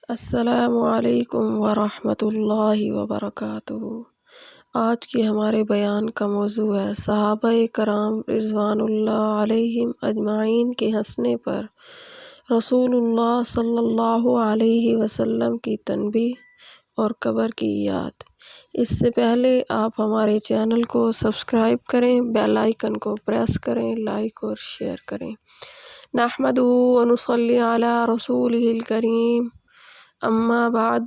السلام علیکم ورحمۃ اللہ وبرکاتہ۔ آج کے ہمارے بیان کا موضوع ہے صحابہ کرام رضوان اللہ علیہم اجمعین کے ہنسنے پر رسول اللہ صلی اللہ علیہ وسلم کی تنبیہ اور قبر کی یاد۔ اس سے پہلے آپ ہمارے چینل کو سبسکرائب کریں، بیل آئیکن کو پریس کریں، لائک اور شیئر کریں۔ نحمدہ ونصلی علی رسولہ الکریم، اما بعد،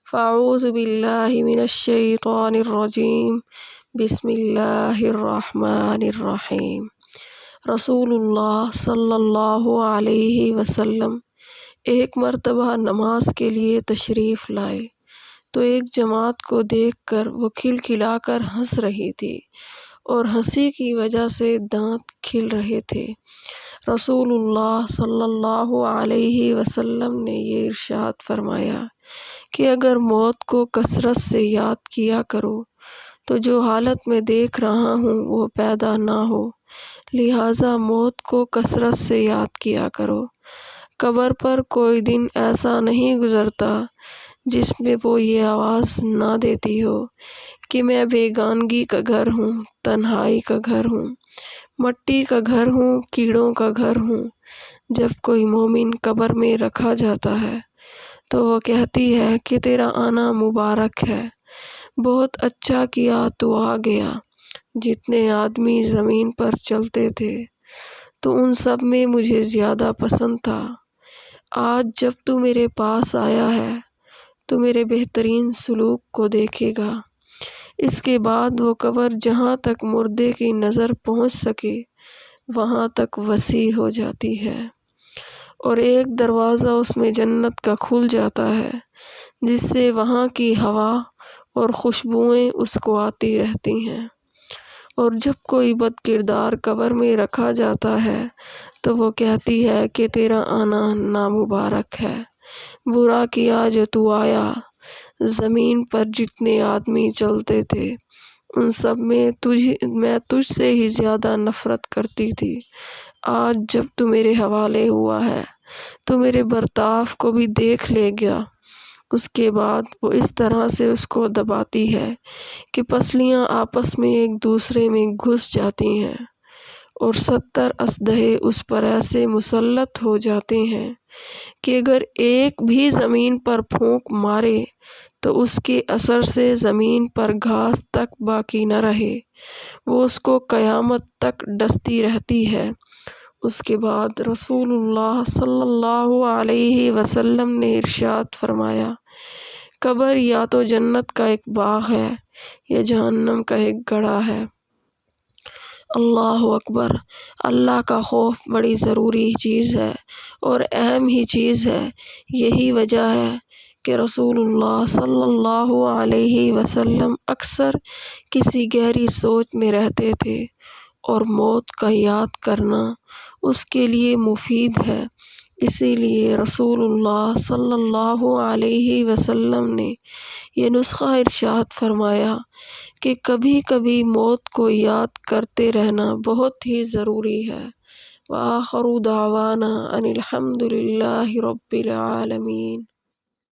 فاعوذ باللہ من الشیطان الرجیم، بسم اللہ الرحمن الرحیم۔ رسول اللہ صلی اللہ علیہ وسلم ایک مرتبہ نماز کے لیے تشریف لائے تو ایک جماعت کو دیکھ کر وہ کھلکھلا کر ہنس رہی تھی اور ہنسی کی وجہ سے دانت کھل رہے تھے۔ رسول اللہ صلی اللہ علیہ وسلم نے یہ ارشاد فرمایا کہ اگر موت کو کثرت سے یاد کیا کرو تو جو حالت میں دیکھ رہا ہوں وہ پیدا نہ ہو، لہٰذا موت کو کثرت سے یاد کیا کرو۔ قبر پر کوئی دن ایسا نہیں گزرتا جس میں وہ یہ آواز نہ دیتی ہو کہ میں بیگانگی کا گھر ہوں، تنہائی کا گھر ہوں، مٹی کا گھر ہوں، کیڑوں کا گھر ہوں۔ جب کوئی مومن قبر میں رکھا جاتا ہے تو وہ کہتی ہے کہ تیرا آنا مبارک ہے، بہت اچھا کیا تو آ گیا۔ جتنے آدمی زمین پر چلتے تھے تو ان سب میں مجھے زیادہ پسند تھا۔ آج جب تو میرے پاس آیا ہے تو میرے بہترین سلوک کو دیکھے گا۔ اس کے بعد وہ قبر جہاں تک مردے کی نظر پہنچ سکے وہاں تک وسیع ہو جاتی ہے اور ایک دروازہ اس میں جنت کا کھل جاتا ہے جس سے وہاں کی ہوا اور خوشبوئیں اس کو آتی رہتی ہیں۔ اور جب کوئی بد کردار قبر میں رکھا جاتا ہے تو وہ کہتی ہے کہ تیرا آنا نامبارک ہے، برا کیا جو تو آیا۔ زمین پر جتنے آدمی چلتے تھے ان سب میں میں تجھ سے ہی زیادہ نفرت کرتی تھی۔ آج جب تو میرے حوالے ہوا ہے تو میرے برتاؤ کو بھی دیکھ لے گا۔ اس کے بعد وہ اس طرح سے اس کو دباتی ہے کہ پسلیاں آپس میں ایک دوسرے میں گھس جاتی ہیں اور 70 اژدہے اس پر ایسے مسلط ہو جاتے ہیں کہ اگر ایک بھی زمین پر پھونک مارے تو اس کے اثر سے زمین پر گھاس تک باقی نہ رہے، وہ اس کو قیامت تک ڈستی رہتی ہے۔ اس کے بعد رسول اللہ صلی اللہ علیہ وسلم نے ارشاد فرمایا، قبر یا تو جنت کا ایک باغ ہے یا جہنم کا ایک گڑھا ہے۔ اللہ اکبر! اللہ کا خوف بڑی ضروری چیز ہے اور اہم ہی چیز ہے۔ یہی وجہ ہے کہ رسول اللہ صلی اللہ علیہ وسلم اکثر کسی گہری سوچ میں رہتے تھے اور موت کا یاد کرنا اس کے لیے مفید ہے۔ اسی لیے رسول اللہ صلی اللہ علیہ وسلم نے یہ نسخہ ارشاد فرمایا کہ کبھی کبھی موت کو یاد کرتے رہنا بہت ہی ضروری ہے۔ وآخر دعوانا ان الحمد للہ رب العالمین۔